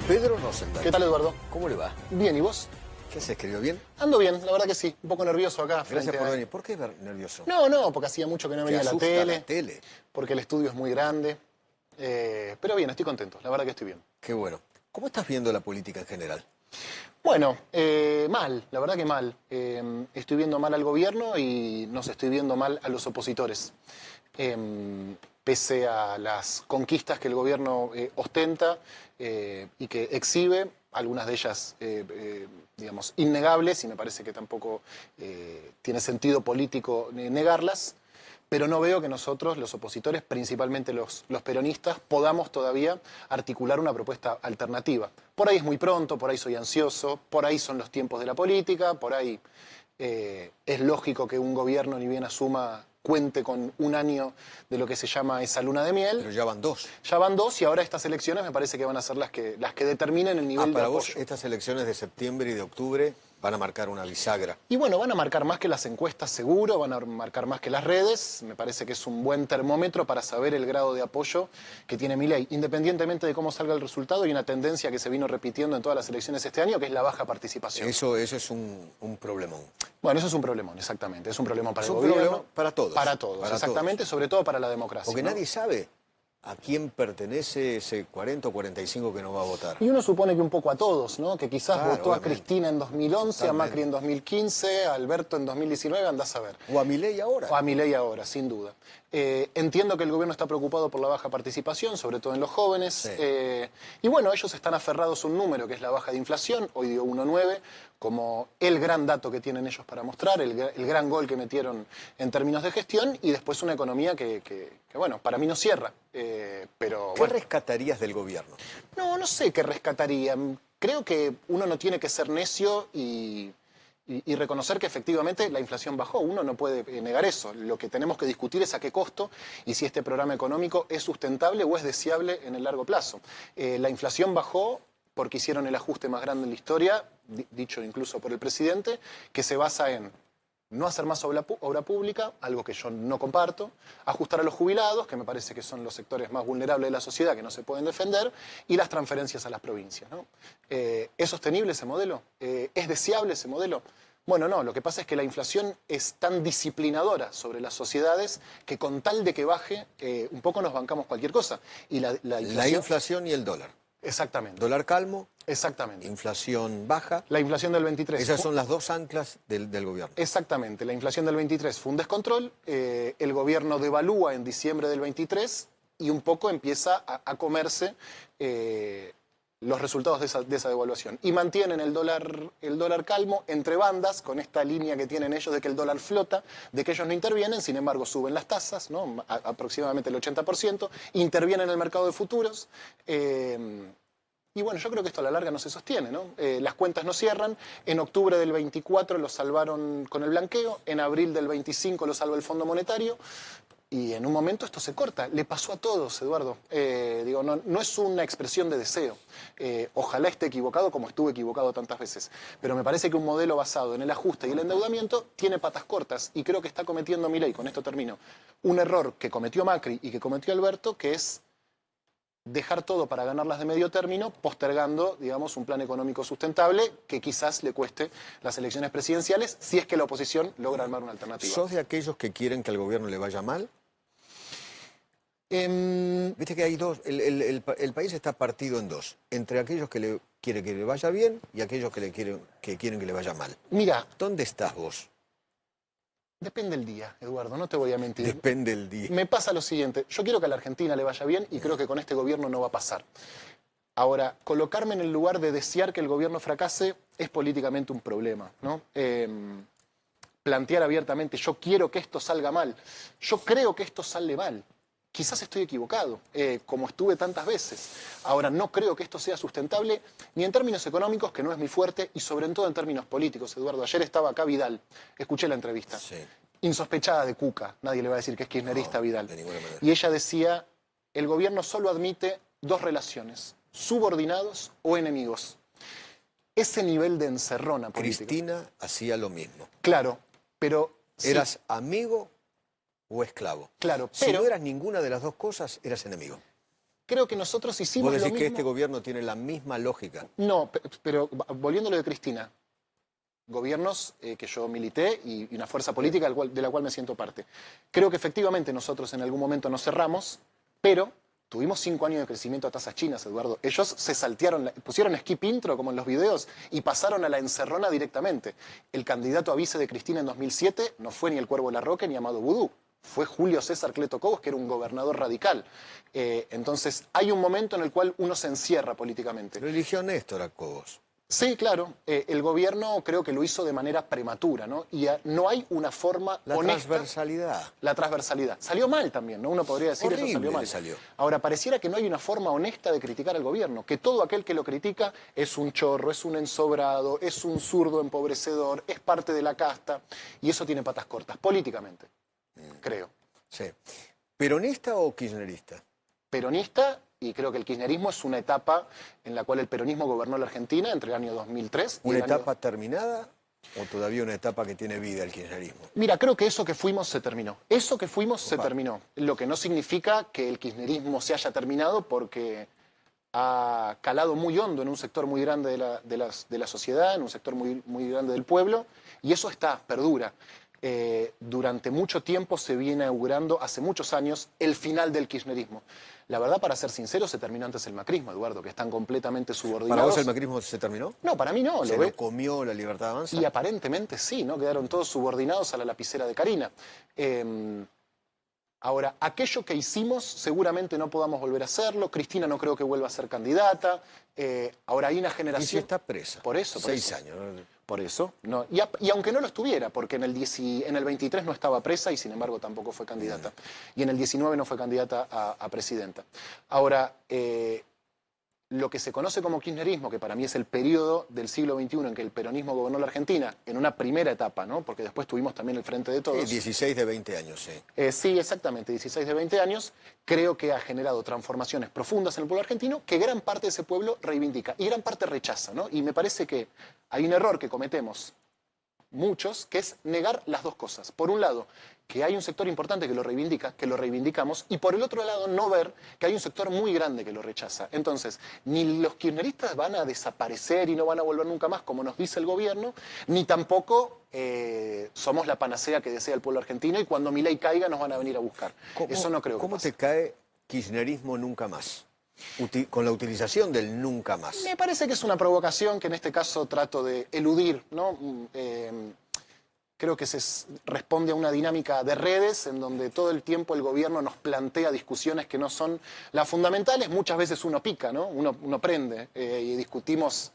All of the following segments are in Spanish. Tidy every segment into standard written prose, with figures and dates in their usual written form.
Pedro Rosenberg. ¿Qué tal, Eduardo? ¿Cómo le va? Bien, ¿y vos? ¿Qué se escribió bien? Ando bien, la verdad que sí. Un poco nervioso acá. Gracias por venir. ¿Por qué nervioso? No, porque hacía mucho que no ¿Te venía a la asusta tele. la tele? Porque el estudio es muy grande. Pero bien, estoy contento. La verdad que estoy bien. Qué bueno. ¿Cómo estás viendo la política en general? Bueno, mal, la verdad que mal. Estoy viendo mal al gobierno y nos estoy viendo mal a los opositores. Pese a las conquistas que el gobierno ostenta y que exhibe, algunas de ellas, digamos, innegables, y me parece que tampoco tiene sentido político negarlas, pero no veo que nosotros, los opositores, principalmente los peronistas, podamos todavía articular una propuesta alternativa. Por ahí es muy pronto, por ahí soy ansioso, por ahí son los tiempos de la política, por ahí es lógico que un gobierno, ni bien asuma, cuente con un año de lo que se llama esa luna de miel. Pero ya van dos. Ya van dos y ahora estas elecciones me parece que van a ser las que determinen el nivel de para apoyo. vos estas elecciones de septiembre y de octubre van a marcar una bisagra. Y bueno, van a marcar más que las encuestas seguro, van a marcar más que las redes. Me parece que es un buen termómetro para saber el grado de apoyo que tiene Milei, independientemente de cómo salga el resultado. Y una tendencia que se vino repitiendo en todas las elecciones este año, que es la baja participación. Eso es un problemón. Bueno, eso es un problemón, exactamente. Es un problemón para el un gobierno. Problema para todos. Para todos, exactamente, sobre todo para la democracia. Porque ¿no? nadie sabe a quién pertenece ese 40 o 45 que no va a votar. Y uno supone que un poco a todos, ¿no? Que quizás votó obviamente. a Cristina en 2011, Totalmente. a Macri en 2015, a Alberto en 2019, andás a ver. O a Milei ahora. O a Milei ahora, sin duda. Entiendo que el gobierno está preocupado por la baja participación, sobre todo en los jóvenes. Sí. Y bueno, ellos están aferrados a un número, que es la baja de inflación, hoy dio 1,9, como el gran dato que tienen ellos para mostrar, el gran gol que metieron en términos de gestión, y después una economía que bueno, para mí no cierra. Pero ¿Qué bueno. rescatarías del gobierno? No sé qué rescataría. Creo que uno no tiene que ser necio y reconocer que efectivamente la inflación bajó. Uno no puede negar eso. Lo que tenemos que discutir es a qué costo y si este programa económico es sustentable o es deseable en el largo plazo. La inflación bajó porque hicieron el ajuste más grande en la historia, dicho incluso por el presidente, que se basa en no hacer más obra pública, algo que yo no comparto, ajustar a los jubilados, que me parece que son los sectores más vulnerables de la sociedad que no se pueden defender, y las transferencias a las provincias, ¿no? ¿Es sostenible ese modelo? ¿Es deseable ese modelo? Bueno, no, lo que pasa es que la inflación es tan disciplinadora sobre las sociedades que con tal de que baje, un poco nos bancamos cualquier cosa. Y La inflación y el dólar. Exactamente. Dólar calmo. Exactamente. Inflación baja. La inflación del 23. Esas son las dos anclas del gobierno. Exactamente. La inflación del 23 fue un descontrol. El gobierno devalúa en diciembre del 23 y un poco empieza a comerse los resultados de esa devaluación. Y mantienen el dólar calmo entre bandas, con esta línea que tienen ellos de que el dólar flota, de que ellos no intervienen, sin embargo suben las tasas, ¿no? Aproximadamente el 80%, intervienen en el mercado de futuros. Y bueno, yo creo que esto a la larga no se sostiene, ¿no? Las cuentas no cierran. En octubre del 24 lo salvaron con el blanqueo, en abril del 25 lo salva el Fondo Monetario. Y en un momento esto se corta. Le pasó a todos, Eduardo. No es una expresión de deseo. Ojalá esté equivocado como estuve equivocado tantas veces. Pero me parece que un modelo basado en el ajuste y el endeudamiento tiene patas cortas. Y creo que está cometiendo Milei, con esto termino, un error que cometió Macri y que cometió Alberto, que es dejar todo para ganarlas de medio término, postergando, digamos, un plan económico sustentable que quizás le cueste las elecciones presidenciales si es que la oposición logra armar una alternativa. ¿Sos de aquellos que quieren que al gobierno le vaya mal? Viste que hay dos, el país está partido en dos, entre aquellos que quieren que le vaya bien y aquellos que quieren que le vaya mal. Mira, ¿Dónde estás vos? depende del día, Eduardo, no te voy a mentir. Depende el día. Me pasa lo siguiente, yo quiero que a la Argentina le vaya bien y creo que con este gobierno no va a pasar. Ahora, colocarme en el lugar de desear que el gobierno fracase es políticamente un problema, ¿no? Plantear abiertamente, yo quiero que esto salga mal, yo creo que esto sale mal. Quizás estoy equivocado, como estuve tantas veces. Ahora, no creo que esto sea sustentable, ni en términos económicos, que no es mi fuerte, y sobre todo en términos políticos, Eduardo. Ayer estaba acá Vidal, escuché la entrevista. Sí. Insospechada de Cuca, nadie le va a decir que es kirchnerista Vidal. De ninguna manera. Y ella decía, el gobierno solo admite dos relaciones, subordinados o enemigos. Ese nivel de encerrona política. Cristina hacía lo mismo. Claro, pero... ¿Eras sí, amigo o esclavo? claro, Si pero... no eras ninguna de las dos cosas, eras enemigo. creo que nosotros hicimos ¿Vos lo decís que mismo. este gobierno tiene la misma lógica? No, pero volviendo a lo de Cristina, gobiernos que yo milité y una fuerza política de la cual me siento parte. Creo que efectivamente nosotros en algún momento nos cerramos, pero tuvimos 5 años de crecimiento a tasas chinas, Eduardo. Ellos se saltearon, pusieron skip intro como en los videos y pasaron a la encerrona directamente. El candidato a vice de Cristina en 2007 no fue ni el Cuervo Larroque ni Amado Vudú. Fue Julio César Cleto Cobos, que era un gobernador radical. Entonces, hay un momento en el cual uno se encierra políticamente. Lo eligió Néstor a Cobos. Sí, claro. El gobierno creo que lo hizo de manera prematura, ¿no? Y no hay una forma La honesta. transversalidad. La transversalidad. Salió mal también, ¿no? Uno podría decir Horrible eso salió mal. salió. Ahora, pareciera que no hay una forma honesta de criticar al gobierno, que todo aquel que lo critica es un chorro, es un ensobrado, es un zurdo empobrecedor, es parte de la casta, y eso tiene patas cortas, políticamente, creo. Sí. ¿Peronista o kirchnerista? Peronista, y creo que el kirchnerismo es una etapa en la cual el peronismo gobernó la Argentina entre el año 2003 y ¿Una el año... etapa terminada o todavía una etapa que tiene vida el kirchnerismo? Mira, creo que eso que fuimos se terminó. Eso que fuimos se Opa. terminó. Lo que no significa que el kirchnerismo se haya terminado porque ha calado muy hondo en un sector muy grande de la sociedad, en un sector muy, muy grande del pueblo, y eso perdura. Durante mucho tiempo se viene augurando, hace muchos años, el final del kirchnerismo. La verdad, para ser sincero, se terminó antes el macrismo, Eduardo, que están completamente subordinados. ¿Para vos el macrismo se terminó? No, para mí no. ¿Se lo comió la Libertad Avanza? Y aparentemente sí, ¿no? Quedaron todos subordinados a la lapicera de Karina. Ahora, aquello que hicimos seguramente no podamos volver a hacerlo. Cristina no creo que vuelva a ser candidata. Ahora hay una generación... Y si está presa. Por eso. 6 años. ¿no? Por eso. No. Y aunque no lo estuviera, porque en el 23 no estaba presa y sin embargo tampoco fue candidata. Y en el 19 no fue candidata a presidenta. Ahora, lo que se conoce como kirchnerismo, que para mí es el periodo del siglo XXI en que el peronismo gobernó la Argentina, en una primera etapa, ¿no? Porque después tuvimos también el Frente de Todos. 16 de 20 años, sí. Sí, exactamente, 16 de 20 años. Creo que ha generado transformaciones profundas en el pueblo argentino que gran parte de ese pueblo reivindica y gran parte rechaza, ¿no? Y me parece que hay un error que cometemos muchos, que es negar las dos cosas. Por un lado, que hay un sector importante que lo reivindica, que lo reivindicamos, y por el otro lado, no ver que hay un sector muy grande que lo rechaza. Entonces, ni los kirchneristas van a desaparecer y no van a volver nunca más, como nos dice el gobierno, ni tampoco somos la panacea que desea el pueblo argentino y cuando Milei caiga nos van a venir a buscar. Eso no creo que ¿Cómo pase. te cae kirchnerismo nunca más? Con la utilización del nunca más. Me parece que es una provocación que en este caso trato de eludir, ¿no? Creo que responde a una dinámica de redes en donde todo el tiempo el gobierno nos plantea discusiones que no son las fundamentales. Muchas veces uno pica, ¿no? Uno prende y discutimos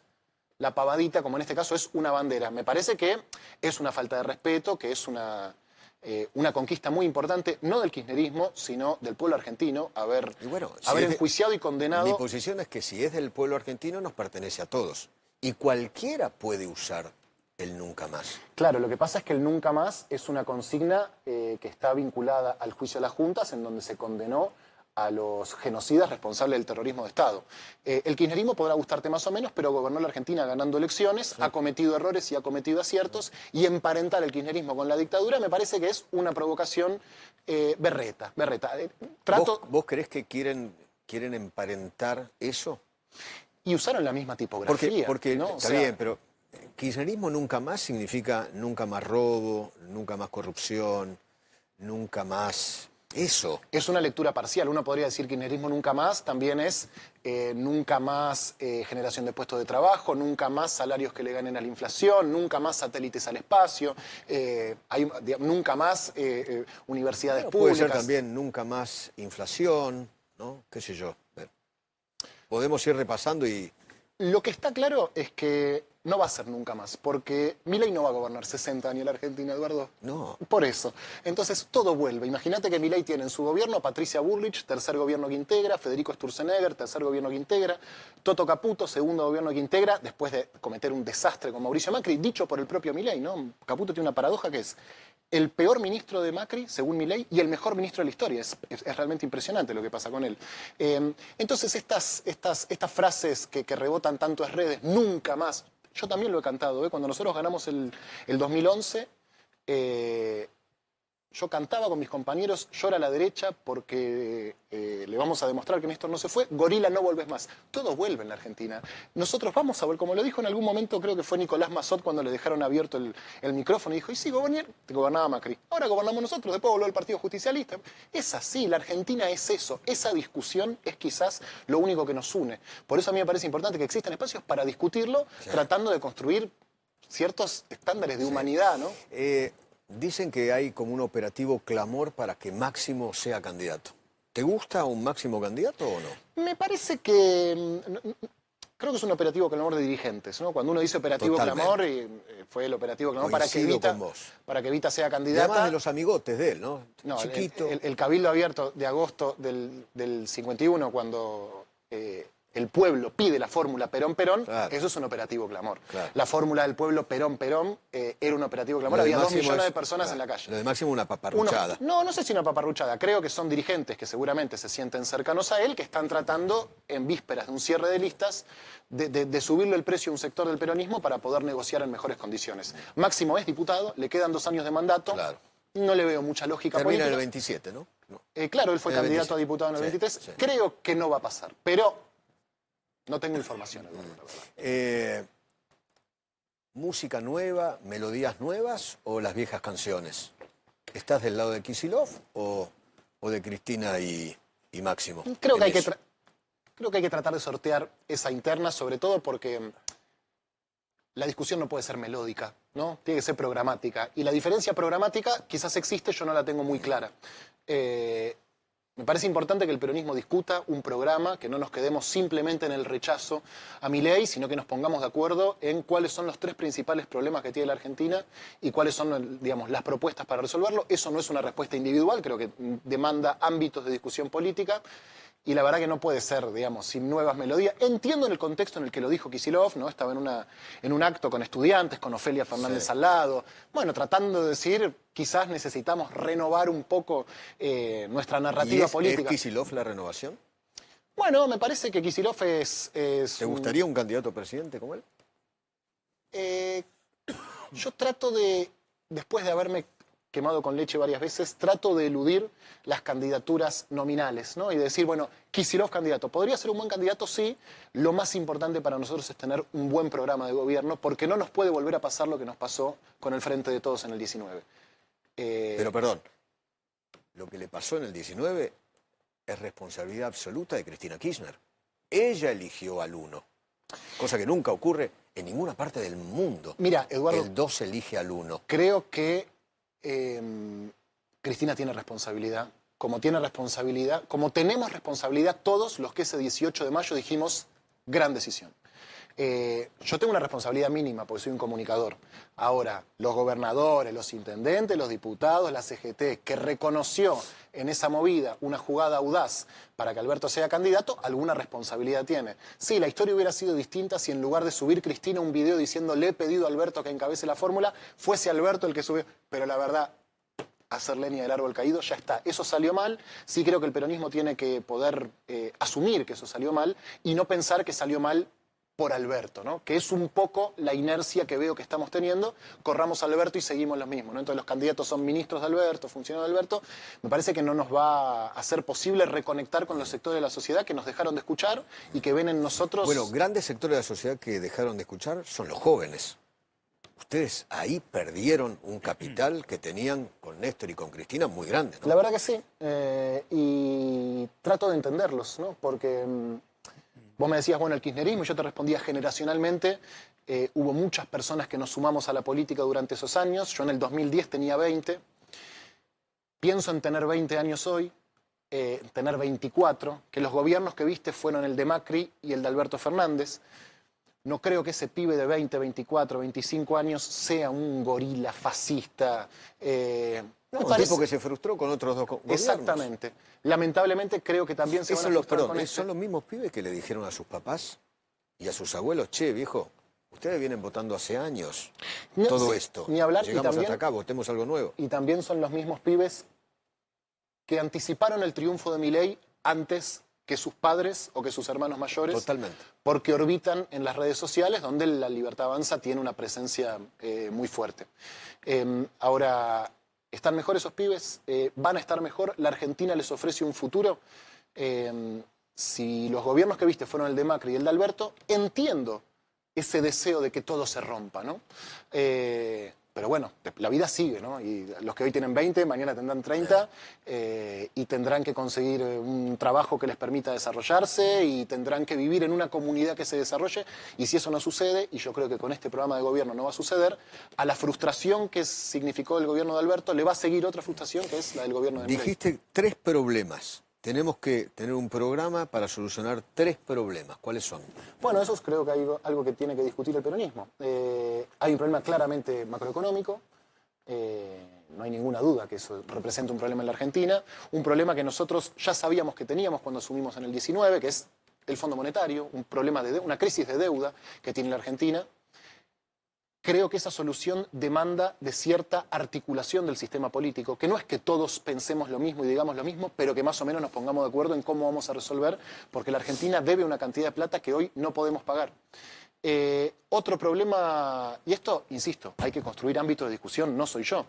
la pavadita, como en este caso es una bandera. Me parece que es una falta de respeto, que es una conquista muy importante, no del kirchnerismo, sino del pueblo argentino, haber enjuiciado y condenado. Mi posición es que si es del pueblo argentino nos pertenece a todos. Y cualquiera puede usar el nunca más. Claro, lo que pasa es que el nunca más es una consigna que está vinculada al juicio de las juntas, en donde se condenó a los genocidas responsables del terrorismo de Estado. El kirchnerismo podrá gustarte más o menos, pero gobernó la Argentina ganando elecciones, sí. Ha cometido errores y ha cometido aciertos, y emparentar el kirchnerismo con la dictadura me parece que es una provocación berreta. ¿Vos creés que quieren emparentar eso? Y usaron la misma tipografía. Porque ¿no? Está bien, pero kirchnerismo nunca más significa nunca más robo, nunca más corrupción, nunca más... Eso. Es una lectura parcial. Uno podría decir que kirchnerismo nunca más también es nunca más generación de puestos de trabajo, nunca más salarios que le ganen a la inflación, nunca más satélites al espacio, nunca más universidades públicas. Puede ser también nunca más inflación, ¿no? ¿Qué sé yo? Podemos ir repasando y... Lo que está claro es que no va a ser nunca más, porque Milei no va a gobernar 60 años la Argentina, Eduardo. No. Por eso. Entonces todo vuelve. Imagínate que Milei tiene en su gobierno a Patricia Bullrich, tercer gobierno que integra, Federico Sturzenegger, tercer gobierno que integra, Toto Caputo, segundo gobierno que integra, después de cometer un desastre con Mauricio Macri, dicho por el propio Milei, ¿no? Caputo tiene una paradoja que es el peor ministro de Macri, según Milei, y el mejor ministro de la historia. Es realmente impresionante lo que pasa con él. Entonces estas frases que rebotan tanto en redes, nunca más, yo también lo he cantado, ¿eh? Cuando nosotros ganamos el 2011, yo cantaba con mis compañeros, llora a la derecha porque le vamos a demostrar que Néstor no se fue, gorila, no volvés más. Todo vuelve en la Argentina. Nosotros vamos a ver, como lo dijo en algún momento, creo que fue Nicolás Massot cuando le dejaron abierto el micrófono y dijo, y sí, gobernaba Macri. Ahora gobernamos nosotros, después volvió el Partido Justicialista. Es así, la Argentina es eso. Esa discusión es quizás lo único que nos une. Por eso a mí me parece importante que existan espacios para discutirlo, sí, tratando de construir ciertos estándares de humanidad, ¿no? Dicen que hay como un operativo clamor para que Máximo sea candidato. ¿Te gusta un Máximo candidato o no? Me parece que... Creo que es un operativo clamor de dirigentes, ¿no? Cuando uno dice operativo clamor, fue el operativo clamor para que Evita sea candidata. Además de los amigotes de él, ¿no? No, chiquito. El Cabildo Abierto de agosto del 51, cuando... el pueblo pide la fórmula Perón-Perón, claro, eso es un operativo clamor. Claro. La fórmula del pueblo Perón-Perón era un operativo clamor. Había 2 millones de personas, claro, en la calle. Lo de Máximo una paparruchada. No sé si una paparruchada. Creo que son dirigentes que seguramente se sienten cercanos a él, que están tratando, en vísperas de un cierre de listas, de subirle el precio a un sector del peronismo para poder negociar en mejores condiciones. Máximo es diputado, le quedan 2 años de mandato. Claro. No le veo mucha lógica política. Termina en el 27, ¿no? Claro, él fue candidato a diputado en el 23. Sí. Creo que no va a pasar, pero... No tengo información. ¿Música nueva, melodías nuevas o las viejas canciones? ¿Estás del lado de Kicillof o de Cristina y Máximo? Creo que hay que tratar de sortear esa interna, sobre todo porque la discusión no puede ser melódica, ¿no? Tiene que ser programática. Y la diferencia programática quizás existe, yo no la tengo muy clara. Me parece importante que el peronismo discuta un programa, que no nos quedemos simplemente en el rechazo a Milei, sino que nos pongamos de acuerdo en cuáles son los 3 principales problemas que tiene la Argentina y cuáles son, digamos, las propuestas para resolverlo. Eso no es una respuesta individual, creo que demanda ámbitos de discusión política. Y la verdad que no puede ser, digamos, sin nuevas melodías. Entiendo en el contexto en el que lo dijo Kicillof, ¿no? Estaba en un acto con estudiantes, con Ofelia Fernández, sí, al lado. Bueno, tratando de decir, quizás necesitamos renovar un poco nuestra narrativa política. ¿Es Kicillof la renovación? Bueno, me parece que Kicillof es ¿Te gustaría un candidato a presidente como él? Yo trato de, después de haberme quemado con leche varias veces, trato de eludir las candidaturas nominales, ¿no? Y decir, bueno, Kicillof candidato. ¿Podría ser un buen candidato? Sí. Lo más importante para nosotros es tener un buen programa de gobierno, porque no nos puede volver a pasar lo que nos pasó con el Frente de Todos en el 19. Pero perdón, lo que le pasó en el 19 es responsabilidad absoluta de Cristina Kirchner. Ella eligió al 1, cosa que nunca ocurre en ninguna parte del mundo. Mira, Eduardo, el 2 elige al 1. Creo que Cristina tiene responsabilidad, como tenemos responsabilidad todos los que ese 18 de mayo dijimos, gran decisión. Yo tengo una responsabilidad mínima porque soy un comunicador. Ahora, los gobernadores, los intendentes, los diputados, la CGT, que reconoció en esa movida una jugada audaz para que Alberto sea candidato, alguna responsabilidad tiene. Sí, la historia hubiera sido distinta si en lugar de subir Cristina un video diciendo le he pedido a Alberto que encabece la fórmula, fuese Alberto el que subió. Pero la verdad, hacer leña del árbol caído, ya está. Eso salió mal. Sí creo que el peronismo tiene que poder asumir que eso salió mal y no pensar que salió mal por Alberto, ¿no? Que es un poco la inercia que veo que estamos teniendo. Corramos a Alberto y seguimos lo mismo, ¿no? Entonces los candidatos son ministros de Alberto, funcionarios de Alberto. Me parece que no nos va a ser posible reconectar con los sectores de la sociedad que nos dejaron de escuchar y que ven en nosotros... Bueno, grandes sectores de la sociedad que dejaron de escuchar son los jóvenes. Ustedes ahí perdieron un capital que tenían con Néstor y con Cristina muy grande, ¿no? La verdad que sí. Y trato de entenderlos, ¿no? Porque... Vos me decías, bueno, el kirchnerismo, y yo te respondía generacionalmente. Hubo muchas personas que nos sumamos a la política durante esos años. Yo en el 2010 tenía 20. Pienso en tener 20 años hoy, tener 24, que los gobiernos que viste fueron el de Macri y el de Alberto Fernández. No creo que ese pibe de 20, 24, 25 años sea un gorila fascista. No, un tipo que se frustró con otros 2 gobiernos. Exactamente. Lamentablemente creo que también se van a frustrar con son los mismos pibes que le dijeron a sus papás y a sus abuelos, che, viejo, ustedes vienen votando hace años todo esto. Ni hablar. Llegamos también, hasta acá, votemos algo nuevo. Y también son los mismos pibes que anticiparon el triunfo de Milei antes que sus padres o que sus hermanos mayores. Totalmente. Porque orbitan en las redes sociales donde la Libertad Avanza tiene una presencia muy fuerte. Ahora, ¿Están mejor esos pibes? ¿Van a estar mejor? ¿La Argentina les ofrece un futuro? Si los gobiernos que viste fueron el de Macri y el de Alberto, entiendo ese deseo de que todo se rompa, ¿no? Pero bueno, la vida sigue, ¿no? Y los que hoy tienen 20, mañana tendrán 30 y tendrán que conseguir un trabajo que les permita desarrollarse y tendrán que vivir en una comunidad que se desarrolle. Y si eso no sucede, y yo creo que con este programa de gobierno no va a suceder, a la frustración que significó el gobierno de Alberto le va a seguir otra frustración que es la del gobierno de Milei. Dijiste 3 problemas. Tenemos que tener un programa para solucionar 3 problemas. ¿Cuáles son? Bueno, eso creo que hay algo que tiene que discutir el peronismo. Hay un problema claramente macroeconómico. No hay ninguna duda que eso representa un problema en la Argentina. Un problema que nosotros ya sabíamos que teníamos cuando asumimos en el 19, que es el Fondo Monetario, un problema una crisis de deuda que tiene la Argentina. Creo que esa solución demanda de cierta articulación del sistema político, que no es que todos pensemos lo mismo y digamos lo mismo, pero que más o menos nos pongamos de acuerdo en cómo vamos a resolver, porque la Argentina debe una cantidad de plata que hoy no podemos pagar. Otro problema, y esto, insisto, hay que construir ámbitos de discusión, no soy yo.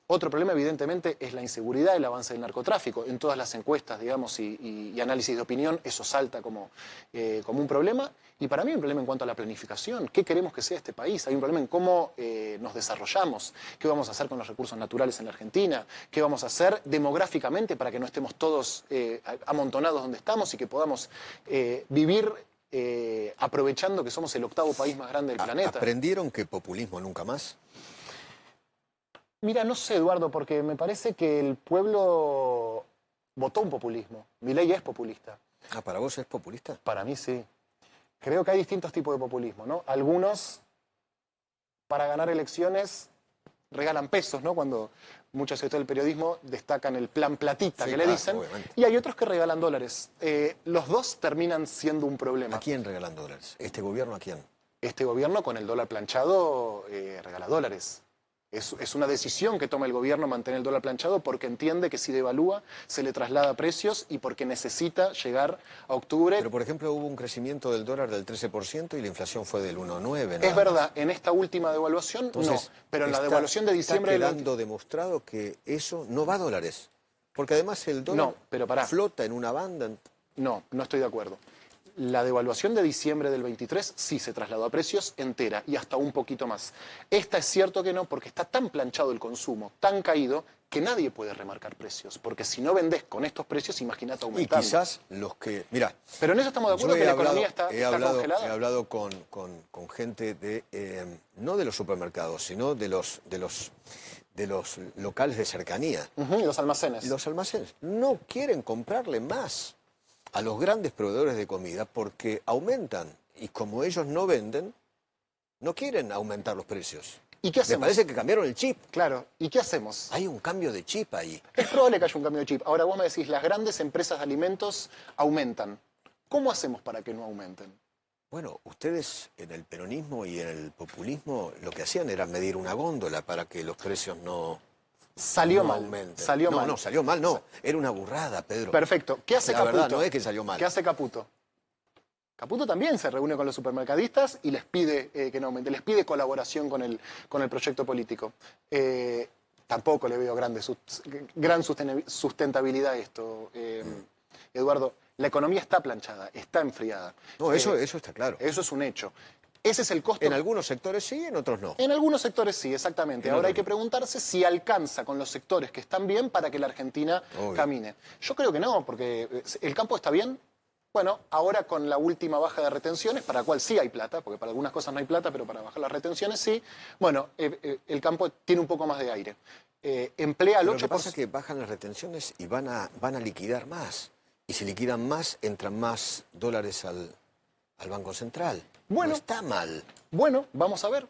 Otro problema, evidentemente, es la inseguridad, el avance del narcotráfico. En todas las encuestas, digamos, y análisis de opinión, eso salta como un problema. Y para mí hay un problema en cuanto a la planificación. ¿Qué queremos que sea este país? Hay un problema en cómo nos desarrollamos. ¿Qué vamos a hacer con los recursos naturales en la Argentina? ¿Qué vamos a hacer demográficamente para que no estemos todos amontonados donde estamos y que podamos vivir aprovechando que somos el 8º país más grande del planeta? ¿Aprendieron que populismo nunca más? Mira, no sé, Eduardo, porque me parece que el pueblo votó un populismo. Milei es populista. Ah, ¿para vos es populista? Para mí sí. Creo que hay distintos tipos de populismo, ¿no? Algunos, para ganar elecciones, regalan pesos, ¿no? Cuando muchos sectores del periodismo destacan el plan platita, sí, que le dicen. Obviamente. Y hay otros que regalan dólares. Los dos terminan siendo un problema. ¿A quién regalan dólares? ¿Este gobierno a quién? Este gobierno, con el dólar planchado, regala dólares. Es una decisión que toma el gobierno mantener el dólar planchado porque entiende que si devalúa se le traslada a precios y porque necesita llegar a octubre. Pero, por ejemplo, hubo un crecimiento del dólar del 13% y la inflación fue del 1,9%. Es verdad, en esta última devaluación no, pero en la devaluación de diciembre... Está quedando demostrado que eso no va a dólares, porque además el dólar flota en una banda. No, no estoy de acuerdo. La devaluación de diciembre del 23 sí se trasladó a precios entera y hasta un poquito más. Esta es cierto que no, porque está tan planchado el consumo, tan caído, que nadie puede remarcar precios. Porque si no vendés con estos precios, imagínate aumentando. Y quizás los que... Mirá, pero en eso estamos de acuerdo que la economía está congelada. He hablado con gente no de los supermercados, sino de los locales de cercanía. Los almacenes. Los almacenes no quieren comprarle más a los grandes proveedores de comida porque aumentan y como ellos no venden, no quieren aumentar los precios. ¿Y qué hacemos? Me parece que cambiaron el chip. Claro, ¿y qué hacemos? Hay un cambio de chip ahí. Es probable que haya un cambio de chip. Ahora vos me decís, las grandes empresas de alimentos aumentan. ¿Cómo hacemos para que no aumenten? Bueno, ustedes en el peronismo y en el populismo lo que hacían era medir una góndola para que los precios no... Salió mal. Salió mal. No, salió mal, no. Era una burrada, Pedro. Perfecto. ¿Qué hace Caputo? La verdad, no es que salió mal. ¿Qué hace Caputo? Caputo también se reúne con los supermercadistas y les pide que no aumente, les pide colaboración con el proyecto político. Tampoco le veo gran sustentabilidad a esto, Eduardo. La economía está planchada, está enfriada. No, eso está claro. Eso es un hecho. Ese es el costo. En algunos sectores sí, en otros no. En algunos sectores sí, exactamente. Ahora hay que preguntarse si alcanza con los sectores que están bien para que la Argentina camine. Yo creo que no, porque el campo está bien. Bueno, ahora con la última baja de retenciones, para la cual sí hay plata, porque para algunas cosas no hay plata, pero para bajar las retenciones sí. Bueno, el campo tiene un poco más de aire. Emplea al 8%. Lo que pasa es que bajan las retenciones y van a liquidar más. Y si liquidan más, entran más dólares al Banco Central. Bueno, no está mal. Bueno, vamos a ver.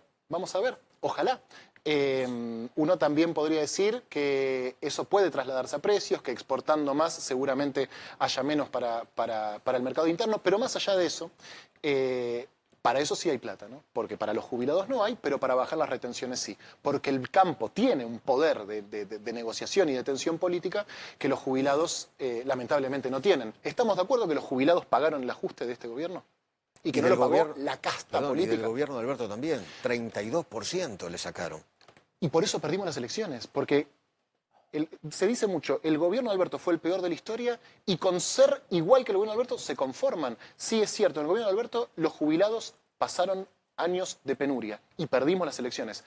Ojalá. Uno también podría decir que eso puede trasladarse a precios, que exportando más seguramente haya menos para el mercado interno, pero más allá de eso, para eso sí hay plata, ¿no? Porque para los jubilados no hay, pero para bajar las retenciones sí. Porque el campo tiene un poder de negociación y de tensión política que los jubilados lamentablemente no tienen. ¿Estamos de acuerdo que los jubilados pagaron el ajuste de este gobierno? Y que no lo pagó la casta política. Y del gobierno de Alberto también, 32% le sacaron. Y por eso perdimos las elecciones, porque se dice mucho, el gobierno de Alberto fue el peor de la historia y con ser igual que el gobierno de Alberto se conforman. Sí, es cierto, en el gobierno de Alberto los jubilados pasaron años de penuria y perdimos las elecciones.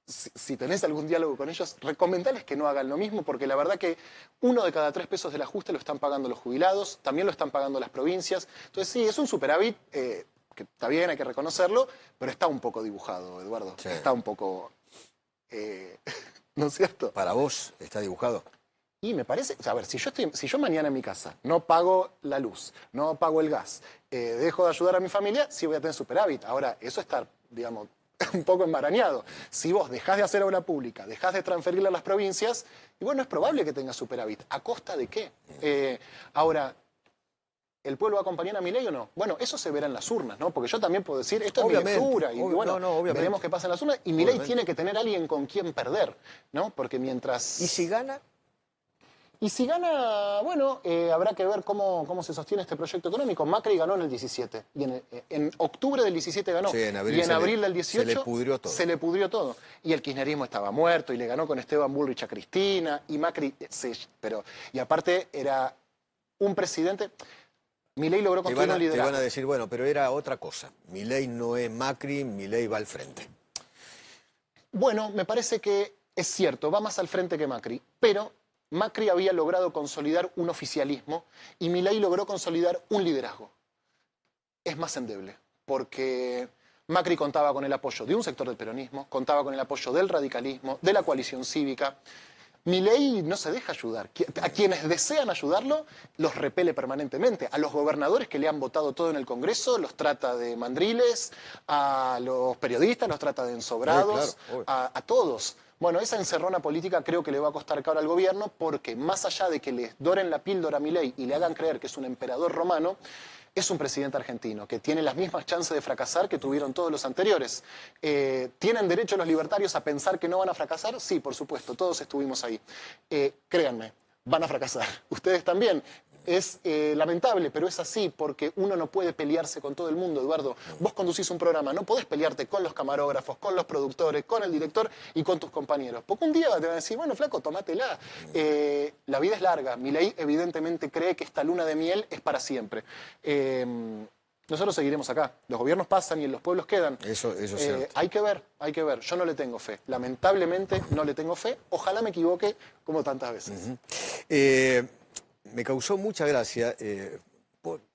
Si tenés algún diálogo con ellos, recomendales que no hagan lo mismo, porque la verdad que 1 de cada 3 pesos del ajuste lo están pagando los jubilados, también lo están pagando las provincias. Entonces sí, es un superávit que está bien, hay que reconocerlo, pero está un poco dibujado, Eduardo. Sí. Está un poco... ¿no es cierto? ¿Para vos está dibujado? Y me parece, a ver, si yo mañana en mi casa no pago la luz, no pago el gas, dejo de ayudar a mi familia, sí voy a tener superávit. Ahora, eso está, digamos, un poco embarañado. Si vos dejás de hacer obra pública, dejás de transferirla a las provincias, y bueno, es probable que tengas superávit. ¿A costa de qué? Ahora, ¿el pueblo va a acompañar a Milei o no? Bueno, eso se verá en las urnas, ¿no? Porque yo también puedo decir, esto obviamente, es mi lectura, y bueno, veremos qué pasa en las urnas, y Milei tiene que tener a alguien con quien perder, ¿no? Porque mientras... ¿Y si gana? Y si gana, bueno, habrá que ver cómo se sostiene este proyecto económico. Macri ganó en el 17, y en octubre del 17 ganó, sí, en abril y en abril del 18 se le pudrió todo. Se le pudrió todo. Y el kirchnerismo estaba muerto, y le ganó con Esteban Bullrich a Cristina, y Macri, y aparte era un presidente... Milei logró construir un liderazgo. Te van a decir, bueno, pero era otra cosa. Milei no es Macri, Milei va al frente. Bueno, me parece que es cierto, va más al frente que Macri, pero Macri había logrado consolidar un oficialismo y Milei logró consolidar un liderazgo. Es más endeble, porque Macri contaba con el apoyo de un sector del peronismo, contaba con el apoyo del radicalismo, de la coalición cívica. Milei no se deja ayudar. A quienes desean ayudarlo, los repele permanentemente. A los gobernadores que le han votado todo en el Congreso, los trata de mandriles, a los periodistas los trata de ensobrados, claro, a todos. Bueno, esa encerrona política creo que le va a costar caro al gobierno, porque más allá de que les doren la píldora a Milei y le hagan creer que es un emperador romano, es un presidente argentino que tiene las mismas chances de fracasar que tuvieron todos los anteriores. ¿Tienen derecho los libertarios a pensar que no van a fracasar? Sí, por supuesto, todos estuvimos ahí. Créanme, van a fracasar. Ustedes también. Es lamentable, pero es así, porque uno no puede pelearse con todo el mundo, Eduardo. Vos conducís un programa, no podés pelearte con los camarógrafos, con los productores, con el director y con tus compañeros. Porque un día te van a decir, bueno, flaco, tomátela. La vida es larga. Milei evidentemente cree que esta luna de miel es para siempre. Nosotros seguiremos acá. Los gobiernos pasan y en los pueblos quedan. Eso es cierto. Hay que ver, hay que ver. Yo no le tengo fe. Lamentablemente no le tengo fe. Ojalá me equivoque como tantas veces. Me causó mucha gracia.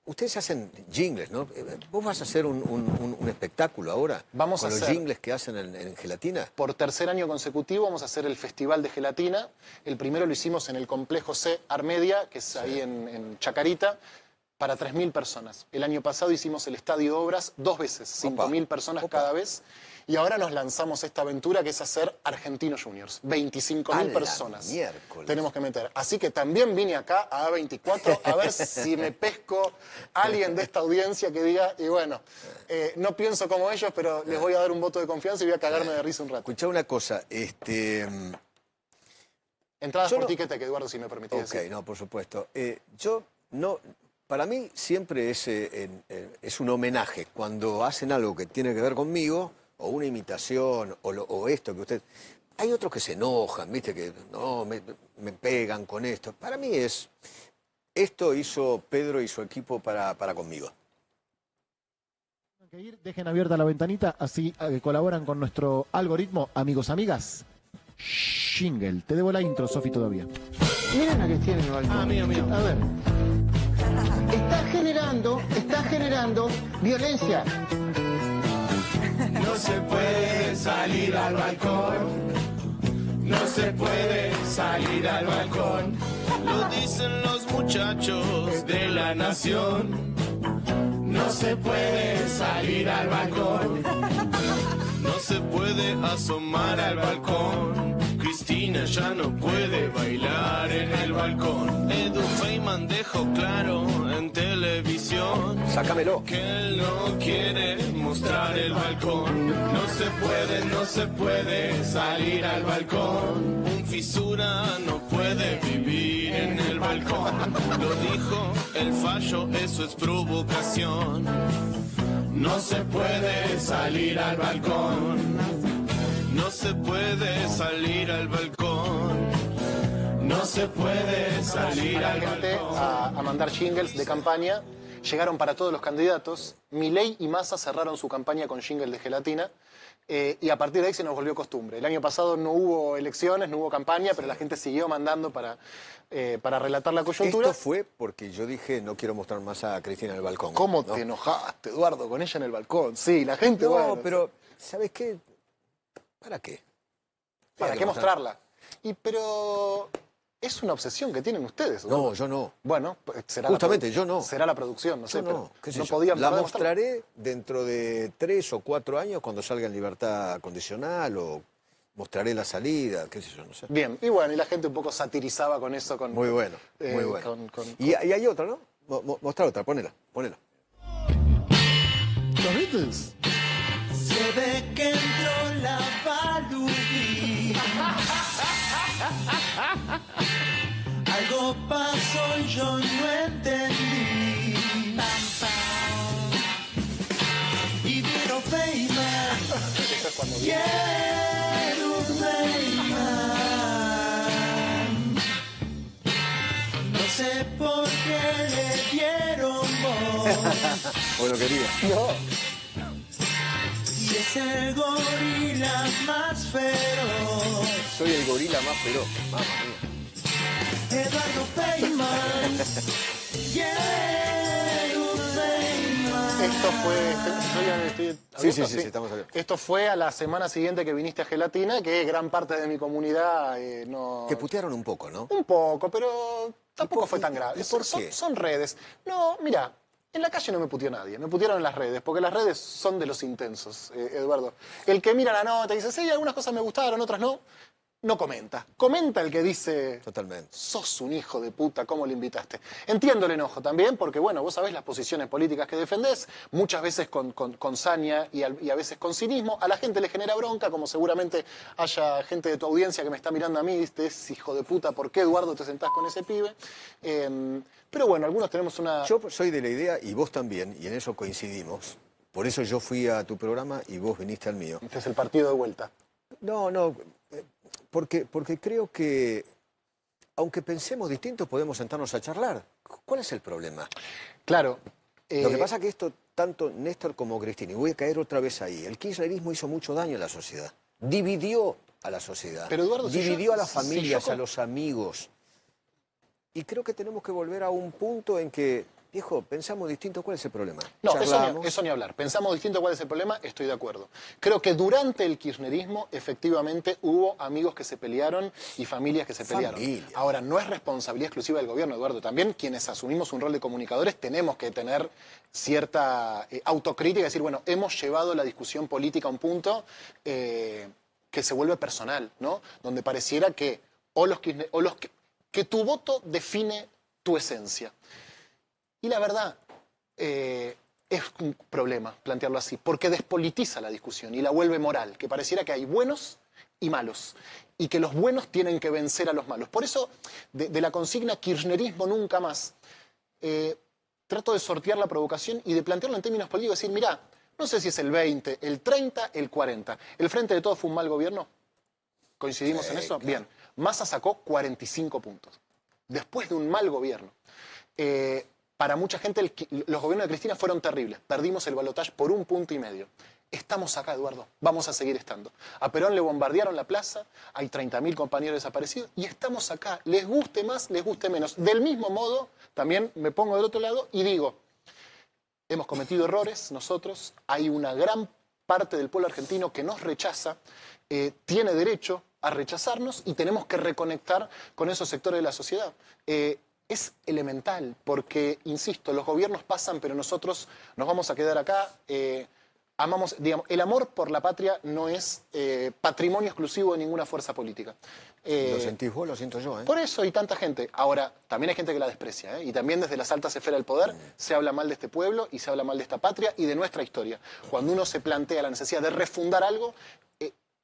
Ustedes hacen jingles, ¿no? ¿Vos vas a hacer un espectáculo ahora? Vamos con a los hacer, jingles que hacen en Gelatina. Por tercer año consecutivo vamos a hacer el Festival de Gelatina. El primero lo hicimos en el Complejo C Armedia, que es ahí en Chacarita, para 3.000 personas. El año pasado hicimos el Estadio Obras 2 veces, 5.000 personas cada vez. Y ahora nos lanzamos esta aventura que es hacer Argentinos Juniors. 25.000 personas miércoles. Tenemos que meter. Así que también vine acá a A24 a ver si me pesco a alguien de esta audiencia que diga, y bueno, no pienso como ellos, pero les voy a dar un voto de confianza y voy a cagarme de risa un rato. Escuchá una cosa, Entradas por Ticketek, Eduardo, si me permitís decir. Ok, no, por supuesto. Yo no... Para mí siempre es un homenaje. Cuando hacen algo que tiene que ver conmigo, o una imitación, o esto que usted... Hay otros que se enojan, ¿viste? Que no, me pegan con esto. Para mí esto hizo Pedro y su equipo para conmigo. Dejen abierta la ventanita, así colaboran con nuestro algoritmo. Amigos, amigas, jingle. Te debo la intro, Sofi, todavía. Miren a Cristina en el balcón. Mío. A ver. Está generando violencia. No se puede salir al balcón. No se puede salir al balcón. Lo dicen los muchachos de la nación. No se puede salir al balcón. No se puede asomar al balcón. Cristina ya no puede bailar en el balcón. Edu Feynman dejó claro en televisión. Sácamelo. Que él no quiere mostrar el balcón. No se puede salir al balcón. Un fisura no puede vivir en el balcón. Lo dijo el fallo, eso es provocación. No se puede salir al balcón. No no se puede salir al balcón. No se puede salir La al gente balcón. a mandar jingles de campaña. Llegaron para todos los candidatos. Milei y Massa cerraron su campaña con jingle de gelatina. Y a partir de ahí se nos volvió costumbre. El año pasado no hubo elecciones, no hubo campaña, pero la gente siguió mandando para relatar la coyuntura. Esto fue porque yo dije, no quiero mostrar más a Cristina en el balcón. ¿Cómo ¿no? te enojaste, Eduardo, con ella en el balcón? Sí, la gente, No, bueno, pero, ¿sabes qué? ¿Para qué? ¿para Hay qué que mostrar. mostrarla? Pero es una obsesión que tienen ustedes, Eduardo. No, yo no. Bueno, pues será Justamente, la yo no. Será la producción, no sé, Yo no, pero qué sé no yo. podían La parar de mostrarla. mostraré dentro de 3 o 4 años cuando salga en libertad condicional o mostraré la salida, qué sé yo, no sé. Bien, y bueno, y la gente un poco satirizaba con eso. Muy bueno, muy bueno. Y hay otra, ¿no? Mostrar otra, ponela. Los Beatles. Se ve que entró la Balubí. Algo pasó y yo no entendí. Y vino Feynman. Eso es cuando Quiero Feynman. No sé por qué le dieron voz. O lo quería. No, Y es el gorila más feroz. Soy el gorila más feroz. Mamma mía. Eduardo Feynman. Quiero Feynman. esto fue... Sí, estamos acá. Esto fue a la semana siguiente que viniste a Gelatina, que gran parte de mi comunidad no... Te putearon un poco, ¿no? Un poco, pero tampoco fue tan grave. ¿Y por qué? Son redes. No, mira, en la calle no me puteó nadie, me putearon en las redes, porque las redes son de los intensos, Eduardo. El que mira la nota y dice, sí, algunas cosas me gustaron, otras no, no comenta. Comenta el que dice, Totalmente. sos un hijo de puta, ¿cómo le invitaste? Entiendo el enojo también, porque bueno, vos sabés las posiciones políticas que defendés, muchas veces con saña y a veces con cinismo. A la gente le genera bronca, como seguramente haya gente de tu audiencia que me está mirando a mí, ¿viste? Es hijo de puta, ¿por qué, Eduardo, te sentás con ese pibe? Pero bueno, algunos tenemos una... Yo soy de la idea, y vos también, y en eso coincidimos. Por eso yo fui a tu programa y vos viniste al mío. Este es el partido de vuelta. No, porque creo que, aunque pensemos distintos, podemos sentarnos a charlar. ¿Cuál es el problema? Claro. Lo que pasa es que esto, tanto Néstor como Cristina, y voy a caer otra vez ahí, el kirchnerismo hizo mucho daño a la sociedad. Dividió a la sociedad. Pero, Eduardo, dividió a las si familias, yo- a los amigos. Y creo que tenemos que volver a un punto en que, viejo, pensamos distinto, ¿cuál es el problema? No, Charlamos. eso ni hablar. Pensamos distinto cuál es el problema, estoy de acuerdo. Creo que durante el kirchnerismo, efectivamente, hubo amigos que se pelearon y familias que se pelearon. Familia. Ahora, no es responsabilidad exclusiva del gobierno, Eduardo. También quienes asumimos un rol de comunicadores tenemos que tener cierta autocrítica y decir, bueno, hemos llevado la discusión política a un punto que se vuelve personal, ¿no? Donde pareciera que que tu voto define tu esencia. Y la verdad, es un problema plantearlo así, porque despolitiza la discusión y la vuelve moral, que pareciera que hay buenos y malos, y que los buenos tienen que vencer a los malos. Por eso, de la consigna kirchnerismo nunca más, trato de sortear la provocación y de plantearlo en términos políticos, decir, mirá, no sé si es el 20, el 30, el 40. ¿El Frente de Todos fue un mal gobierno? ¿Coincidimos en eso? Claro. Bien. Massa sacó 45 puntos. Después de un mal gobierno. Para mucha gente los gobiernos de Cristina fueron terribles. Perdimos el balotaje por 1,5 puntos. Estamos acá, Eduardo. Vamos a seguir estando. A Perón le bombardearon la plaza, hay 30.000 compañeros desaparecidos y estamos acá. Les guste más, les guste menos. Del mismo modo, también me pongo del otro lado y digo, hemos cometido errores nosotros, hay una gran parte del pueblo argentino que nos rechaza, tiene derecho a rechazarnos y tenemos que reconectar con esos sectores de la sociedad. Es elemental porque, insisto, los gobiernos pasan, pero nosotros nos vamos a quedar acá. Amamos, digamos, el amor por la patria no es patrimonio exclusivo de ninguna fuerza política. Lo sentís vos, lo siento yo, ¿eh? Por eso hay tanta gente. Ahora, también hay gente que la desprecia, ¿eh? Y también desde las altas esferas del poder se habla mal de este pueblo y se habla mal de esta patria y de nuestra historia. Cuando uno se plantea la necesidad de refundar algo,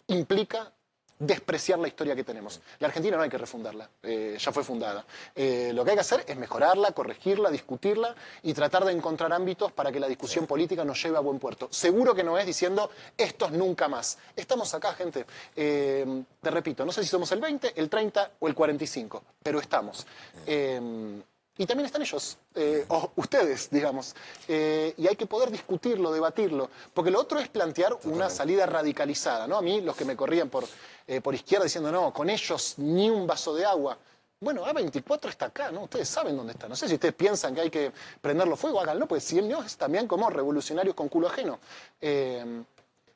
implica despreciar la historia que tenemos. La Argentina no hay que refundarla, ya fue fundada. Lo que hay que hacer es mejorarla, corregirla, discutirla y tratar de encontrar ámbitos para que la discusión política nos lleve a buen puerto. Seguro que no es diciendo estos nunca más. Estamos acá, gente. Te repito, no sé si somos el 20, el 30 o el 45, pero estamos. Y también están ellos, o ustedes, digamos. Y hay que poder discutirlo, debatirlo. Porque lo otro es plantear una salida radicalizada, ¿no? A mí, los que me corrían por izquierda diciendo, no, con ellos ni un vaso de agua. Bueno, A24 está acá, ¿no? Ustedes saben dónde está. No sé si ustedes piensan que hay que prenderlo fuego, háganlo, porque si no es también como revolucionarios con culo ajeno.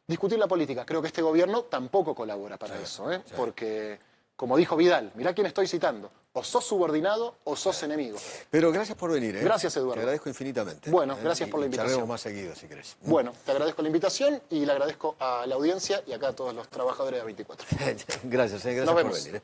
Discutir la política. Creo que este gobierno tampoco colabora para eso, ¿eh? Porque, como dijo Vidal, mirá quién estoy citando. O sos subordinado o sos enemigo. Pero gracias por venir, ¿eh? Gracias, Eduardo. Te agradezco infinitamente. Bueno, gracias por la invitación. Charlemos más seguido, si querés. Bueno, te agradezco la invitación y le agradezco a la audiencia y acá a todos los trabajadores de A24. Gracias, gracias Nos por vemos. venir.